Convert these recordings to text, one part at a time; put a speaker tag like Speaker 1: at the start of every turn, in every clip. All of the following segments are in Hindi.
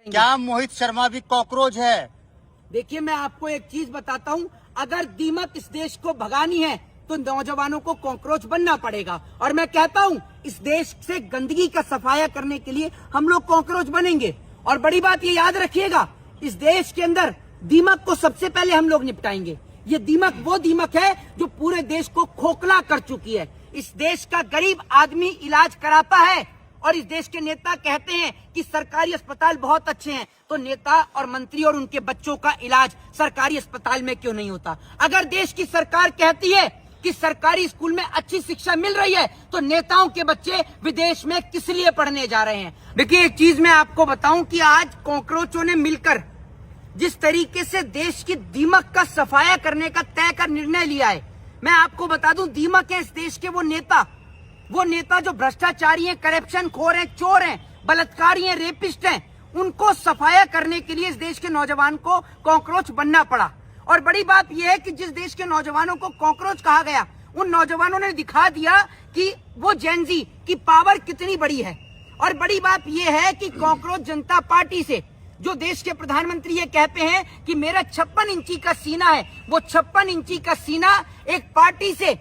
Speaker 1: क्या मोहित शर्मा भी कॉकरोच है?
Speaker 2: देखिए, मैं आपको एक चीज बताता हूँ, अगर दीमक इस देश को भगानी है तो नौजवानों को कॉकरोच बनना पड़ेगा। और मैं कहता हूँ, इस देश से गंदगी का सफाया करने के लिए हम लोग कॉकरोच बनेंगे। और बड़ी बात ये याद रखिएगा, इस देश के अंदर दीमक को सबसे पहले हम लोग निपटाएंगे। ये दीमक वो दीमक है जो पूरे देश को खोखला कर चुकी है। इस देश का गरीब आदमी इलाज कराता है और इस देश के नेता कहते हैं कि सरकारी अस्पताल बहुत अच्छे हैं, तो नेता और मंत्री और उनके बच्चों का इलाज सरकारी अस्पताल में क्यों नहीं होता? अगर देश की सरकार कहती है कि सरकारी स्कूल में अच्छी शिक्षा मिल रही है, तो नेताओं के बच्चे विदेश में किस लिए पढ़ने जा रहे हैं? देखिए, एक चीज मैं आपको बताऊं कि आज कॉकरोचों ने मिलकर जिस तरीके से देश की दीमक का सफाया करने का तय कर निर्णय लिया है, मैं आपको बता दूं, दीमक है इस देश के वो नेता जो भ्रष्टाचारी हैं, करप्शन खोर हैं, चोर हैं, बलात्कारी हैं, रेपिस्ट हैं, उनको सफाया करने के लिए इस देश के नौजवान को कॉकरोच बनना पड़ा। और बड़ी बात यह है कि जिस देश के नौजवानों को कॉकरोच कहा गया, उन नौजवानों ने दिखा दिया कि वो जेनजी की पावर कितनी बड़ी है। और बड़ी बात यह है कि कॉकरोच जनता पार्टी से जो देश के प्रधानमंत्री ये कहते हैं कि मेरा 56 इंची का सीना है, वो 56 इंची का सीना एक पार्टी से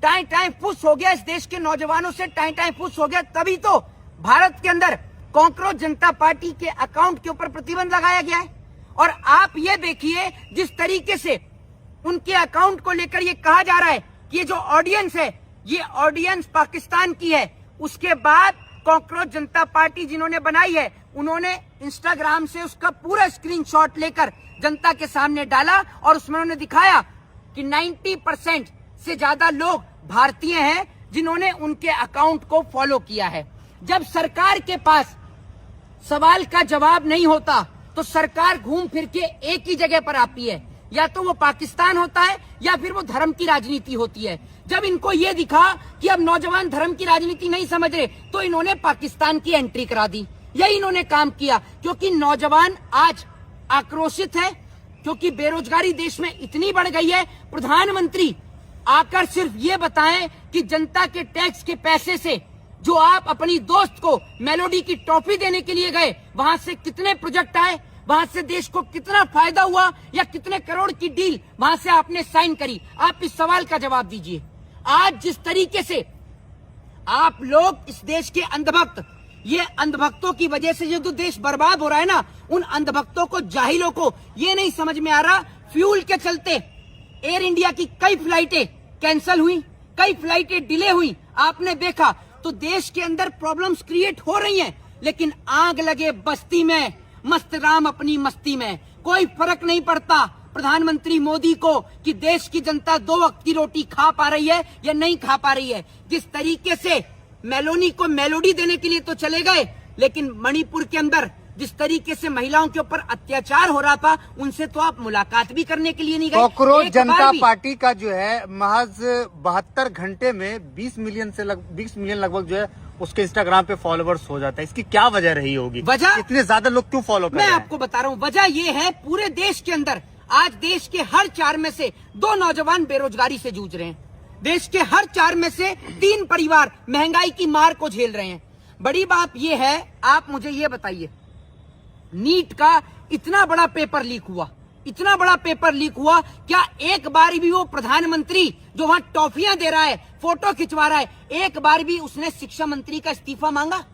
Speaker 2: टाई फुस हो गया, इस देश के नौजवानों से टाई फुस हो गया। तभी तो भारत के अंदर कॉकरोच जनता पार्टी के अकाउंट के ऊपर प्रतिबंध लगाया गया है। और आप ये देखिए, जिस तरीके से उनके अकाउंट को लेकर ये कहा जा रहा है कि ये जो ऑडियंस है, ये ऑडियंस पाकिस्तान की है। उसके बाद कॉकरोच जनता पार्टी जिन्होंने बनाई है, उन्होंने इंस्टाग्राम से उसका पूरा स्क्रीनशॉट लेकर जनता के सामने डाला और उसमें उन्होंने दिखाया कि 90% से ज्यादा लोग भारतीय हैं जिन्होंने उनके अकाउंट को फॉलो किया है। जब सरकार के पास सवाल का जवाब नहीं होता तो सरकार घूम फिर के एक ही जगह पर आती है, या तो वो पाकिस्तान होता है या फिर वो धर्म की राजनीति होती है। जब इनको ये दिखा कि अब नौजवान धर्म की राजनीति नहीं समझ रहे, तो इन्होंने पाकिस्तान की एंट्री करा दी। यही इन्होंने काम किया, क्योंकि नौजवान आज आक्रोशित है, क्योंकि बेरोजगारी देश में इतनी बढ़ गई है। प्रधानमंत्री आकर सिर्फ ये बताएं कि जनता के टैक्स के पैसे से जो आप अपनी दोस्त को मेलोडी की टॉफी देने के लिए गए, वहां से कितने प्रोजेक्ट आए, वहां से देश को कितना फायदा हुआ, या कितने करोड़ की डील वहां से आपने साइन करी? आप इस सवाल का जवाब दीजिए। आज जिस तरीके से आप लोग इस देश के अंधभक्त, ये अंधभक्तों की वजह से जो देश बर्बाद हो रहा है ना, उन अंधभक्तों को, जाहिलों को ये नहीं समझ में आ रहा, फ्यूल के चलते एयर इंडिया की कई फ्लाइटें कैंसिल हुई, कई फ्लाइटें डिले हुई। आपने देखा तो देश के अंदर प्रॉब्लम्स क्रिएट हो रही हैं, लेकिन आग लगे बस्ती में, मस्त राम अपनी मस्ती में। कोई फर्क नहीं पड़ता प्रधानमंत्री मोदी को कि देश की जनता 2 वक्त की रोटी खा पा रही है या नहीं खा पा रही है। जिस तरीके से मेलोनी को मेलोडी देने के लिए तो चले गए, लेकिन मणिपुर के अंदर जिस तरीके से महिलाओं के ऊपर अत्याचार हो रहा था, उनसे तो आप मुलाकात भी करने के लिए नहीं गए।
Speaker 1: कॉकरोच जनता पार्टी का जो है महज 72 घंटे में 20 मिलियन लगभग जो है उसके इंस्टाग्राम पे फॉलोवर्स हो जाता है। इसकी क्या वजह रही होगी? वजह इतने ज्यादा लोग क्यों फॉलो कर रहे हैं?
Speaker 2: मैं आपको बता रहा हूँ, वजह ये है, पूरे देश के अंदर आज देश के हर 4 में से 2 नौजवान बेरोजगारी से जूझ रहे हैं। देश के हर 4 में से 3 परिवार महंगाई की मार को झेल रहे हैं। बड़ी बात यह है, आप मुझे ये बताइए, नीट का इतना बड़ा पेपर लीक हुआ, क्या एक बार भी वो प्रधानमंत्री जो वहां टॉफियां दे रहा है, फोटो खिंचवा रहा है, एक बार भी उसने शिक्षा मंत्री का इस्तीफा मांगा?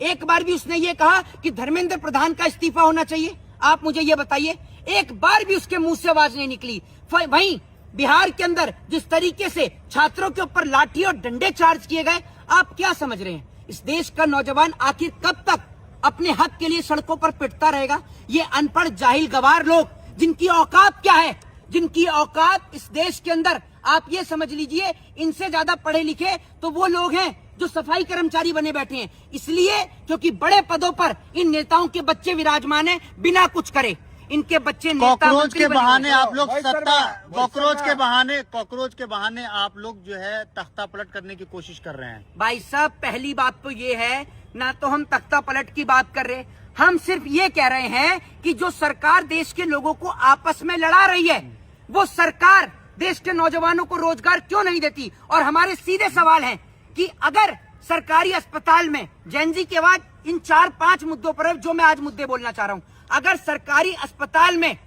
Speaker 2: एक बार भी उसने ये कहा कि धर्मेंद्र प्रधान का इस्तीफा होना चाहिए? आप मुझे ये बताइए, एक बार भी उसके मुंह से आवाज नहीं निकली। वहीं बिहार के अंदर जिस तरीके से छात्रों के ऊपर लाठी और डंडे चार्ज किए गए, आप क्या समझ रहे हैं? इस देश का नौजवान आखिर कब तक अपने हक के लिए सड़कों पर पिटता रहेगा? ये अनपढ़ जाहिल गवार लोग, जिनकी औकात क्या है, जिनकी औकात इस देश के अंदर, आप ये समझ लीजिए, इनसे ज्यादा पढ़े लिखे तो वो लोग हैं जो सफाई कर्मचारी बने बैठे हैं। इसलिए क्योंकि बड़े पदों पर इन नेताओं के बच्चे विराजमान हैं, बिना कुछ करे इनके बच्चे
Speaker 1: कॉकरोच के बहाने आप लोग कॉकरोच के बहाने आप लोग जो है तख्ता पलट करने की कोशिश कर रहे हैं।
Speaker 2: भाई साहब, पहली बात तो ये है, ना तो हम तख्ता पलट की बात कर रहे, हम सिर्फ ये कह रहे हैं कि जो सरकार देश के लोगों को आपस में लड़ा रही है, वो सरकार देश के नौजवानों को रोजगार क्यों नहीं देती? और हमारे सीधे सवाल हैं कि अगर सरकारी अस्पताल में जेनजी के बाद इन 4-5 मुद्दों पर जो मैं आज मुद्दे बोलना चाह रहा हूं। अगर सरकारी अस्पताल में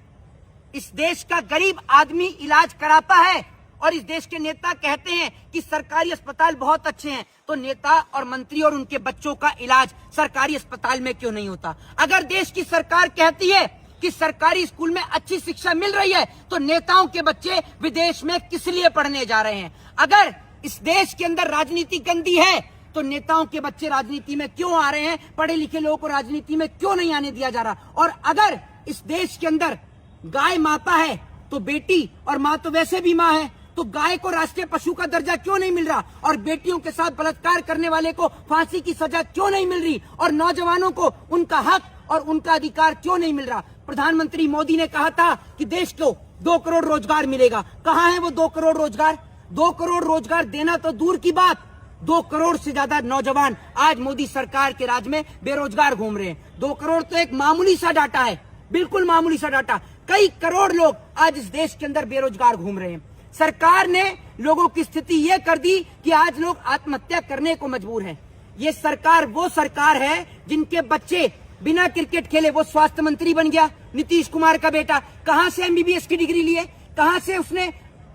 Speaker 2: इस देश का गरीब आदमी इलाज कराता है और इस देश के नेता कहते हैं कि सरकारी अस्पताल बहुत अच्छे हैं, तो नेता और मंत्री और उनके बच्चों का इलाज सरकारी अस्पताल में क्यों नहीं होता? अगर देश की सरकार कहती है कि सरकारी स्कूल में अच्छी शिक्षा मिल रही है, तो नेताओं के बच्चे विदेश में किस लिए पढ़ने जा रहे हैं? अगर इस देश के अंदर राजनीति गंदी है, तो नेताओं के बच्चे राजनीति में क्यों आ रहे हैं? पढ़े लिखे लोगों को राजनीति में क्यों नहीं आने दिया जा रहा? और अगर इस देश के अंदर गाय माता है, तो बेटी और माँ तो वैसे भी माँ है, तो गाय को राष्ट्रीय पशु का दर्जा क्यों नहीं मिल रहा? और बेटियों के साथ बलात्कार करने वाले को फांसी की सजा क्यों नहीं मिल रही? और नौजवानों को उनका हक और उनका अधिकार क्यों नहीं मिल रहा? प्रधानमंत्री मोदी ने कहा था कि देश को 2 करोड़ रोजगार मिलेगा। कहाँ है वो 2 करोड़ रोजगार? 2 करोड़ रोजगार देना तो दूर की बात, 2 करोड़ से ज्यादा नौजवान आज मोदी सरकार के राज में बेरोजगार घूम रहे हैं। 2 करोड़ तो एक मामूली सा डाटा है, बिल्कुल मामूली सा डाटा। कई करोड़ लोग आज इस देश के अंदर बेरोजगार घूम रहे हैं। सरकार ने लोगों की स्थिति ये कर दी कि आज लोग आत्महत्या करने को मजबूर हैं। ये सरकार वो सरकार है जिनके बच्चे बिना क्रिकेट खेले वो स्वास्थ्य मंत्री बन गया। नीतीश कुमार का बेटा कहां से एमबीबीएस की डिग्री ली है? कहां से उसने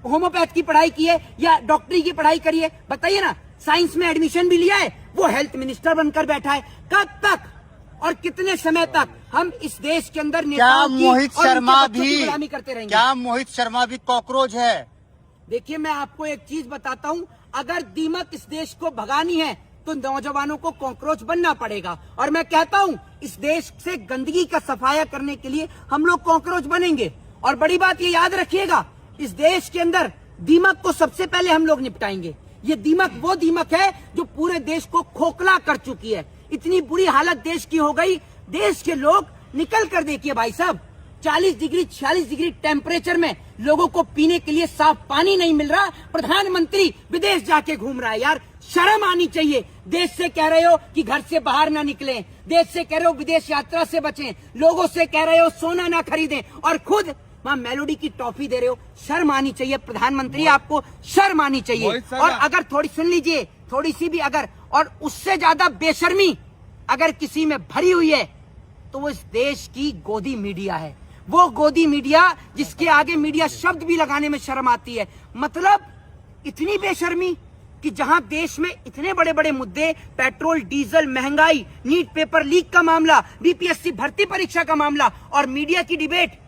Speaker 2: होम्योपैथ की पढ़ाई की है या डॉक्टरी की पढ़ाई करी है? बताइए ना। साइंस में एडमिशन भी लिया है, वो हेल्थ मिनिस्टर बनकर बैठा है। कब तक और कितने समय तक हम इस देश के अंदर नेताओं की
Speaker 1: मोहित
Speaker 2: और
Speaker 1: शर्मा
Speaker 2: उनके बच्चों की
Speaker 1: भी
Speaker 2: गुलामी करते रहेंगे?
Speaker 1: क्या मोहित शर्मा भी कॉकरोच है?
Speaker 2: देखिए, मैं आपको एक चीज बताता हूं, अगर दीमक इस देश को भगानी है तो नौजवानों को कॉकरोच बनना पड़ेगा। और मैं कहता हूं, इस देश से गंदगी का सफाया करने के लिए हम लोग कॉकरोच बनेंगे। और बड़ी बात ये याद रखिएगा, इस देश के अंदर दीमक को सबसे पहले हम लोग निपटाएंगे। ये दीमक वो दीमक है जो पूरे देश को खोखला कर चुकी है। इतनी बुरी हालत देश की हो गई, देश के लोग निकल कर देखिए भाई साहब, 40 डिग्री 46 डिग्री टेम्परेचर में लोगों को पीने के लिए साफ पानी नहीं मिल रहा। प्रधानमंत्री विदेश जाके घूम रहा है। यार, शर्म आनी चाहिए। देश से कह रहे हो कि घर से बाहर ना निकलें, देश से कह रहे हो विदेश यात्रा से बचें, लोगों से कह रहे हो सोना ना खरीदें, और खुद वहाँ मेलोडी की टॉफी दे रहे हो। शर्म आनी चाहिए प्रधानमंत्री, आपको शर्म आनी चाहिए। और अगर थोड़ी सुन लीजिए, थोड़ी सी भी अगर और उससे ज्यादा बेशर्मी अगर किसी में भरी हुई है, तो वो इस देश की गोदी मीडिया है। वो गोदी मीडिया जिसके आगे मीडिया शब्द भी लगाने में शर्म आती है। मतलब इतनी बेशर्मी कि जहां देश में इतने बड़े बड़े मुद्दे, पेट्रोल डीजल महंगाई, नीट पेपर लीक का मामला, बीपीएससी भर्ती परीक्षा का मामला और मीडिया की डिबेट,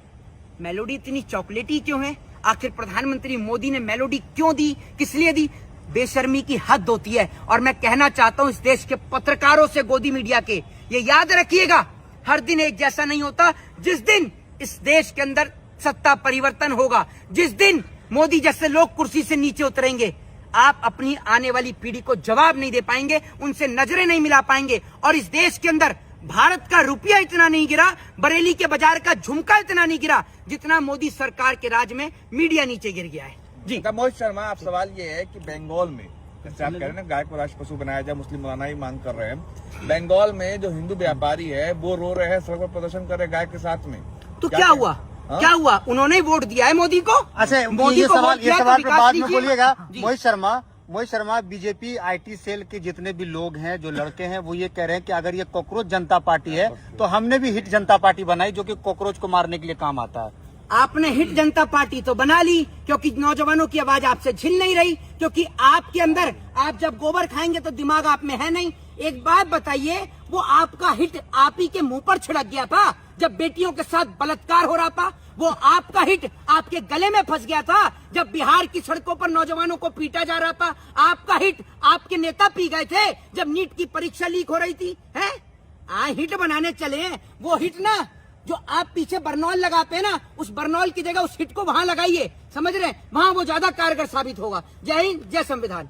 Speaker 2: मेलोडी इतनी चॉकलेटी क्यों है? आखिर प्रधानमंत्री मोदी ने मेलोडी क्यों दी, किस लिए दी? बेशर्मी की हद होती है। और मैं कहना चाहता हूं इस देश के पत्रकारों से, गोदी मीडिया के, ये याद रखिएगा, हर दिन एक जैसा नहीं होता। जिस दिन इस देश के अंदर सत्ता परिवर्तन होगा, जिस दिन मोदी जैसे लोग कुर्सी से नीचे उतरेंगे, आप अपनी आने वाली पीढ़ी को जवाब नहीं दे पाएंगे, उनसे नजरें नहीं मिला पाएंगे। और इस देश के अंदर भारत का रुपया इतना नहीं गिरा, बरेली के बाजार का झुमका इतना नहीं गिरा, जितना मोदी सरकार के राज में मीडिया नीचे गिर गया है। जी
Speaker 3: मोहित शर्मा, आप सवाल ये है कि बंगाल में, जैसे आप कह रहे हैं ना, गाय को राष्ट्र पशु बनाया जाए, मुस्लिम बनाना ही मांग कर रहे हैं। बंगाल में जो हिंदू व्यापारी है वो रो रहे हैं, सड़क पर प्रदर्शन कर रहे हैं गाय के साथ में।
Speaker 2: तो क्या हुआ? क्या हुआ? उन्होंने वोट दिया है मोदी को।
Speaker 1: अच्छा,
Speaker 2: मोदी
Speaker 1: ये
Speaker 2: को
Speaker 1: सवाल
Speaker 2: वोट दिया
Speaker 1: पे
Speaker 2: तो विकास
Speaker 1: बाद में
Speaker 2: कीजिए।
Speaker 1: बोलिएगा।
Speaker 2: जी।
Speaker 1: Mohit Sharma, BJP IT cell के जितने भी लोग हैं, जो लड़के हैं, वो ये कह रहे हैं कि अगर ये कॉकरोच जनता पार्टी है तो हमने भी हिट जनता पार्टी बनाई जो कि कॉकरोच को मारने के लिए काम आता है।
Speaker 2: आपने हिट जनता पार्टी तो बना ली, क्योंकि नौजवानों की आवाज आपसे झिल नहीं रही, क्योंकि आपके अंदर, आप जब गोबर खाएंगे तो दिमाग आप में है नहीं। एक बात बताइए, वो आपका हिट आप ही के मुंह पर छिड़क गया था जब बेटियों के साथ बलात्कार हो रहा था। वो आपका हिट आपके गले में फंस गया था जब बिहार की सड़कों पर नौजवानों को पीटा जा रहा था। आपका हिट आपके नेता पी गए थे जब नीट की परीक्षा लीक हो रही थी। है हिट बनाने चले हैं, वो हिट ना जो आप पीछे बर्नौल लगाते हैं ना, उस बर्नौल की जगह उस हिट को वहां लगाइए, समझ रहे हैं? वहां वो ज्यादा कारगर साबित होगा। जय हिंद, जय संविधान।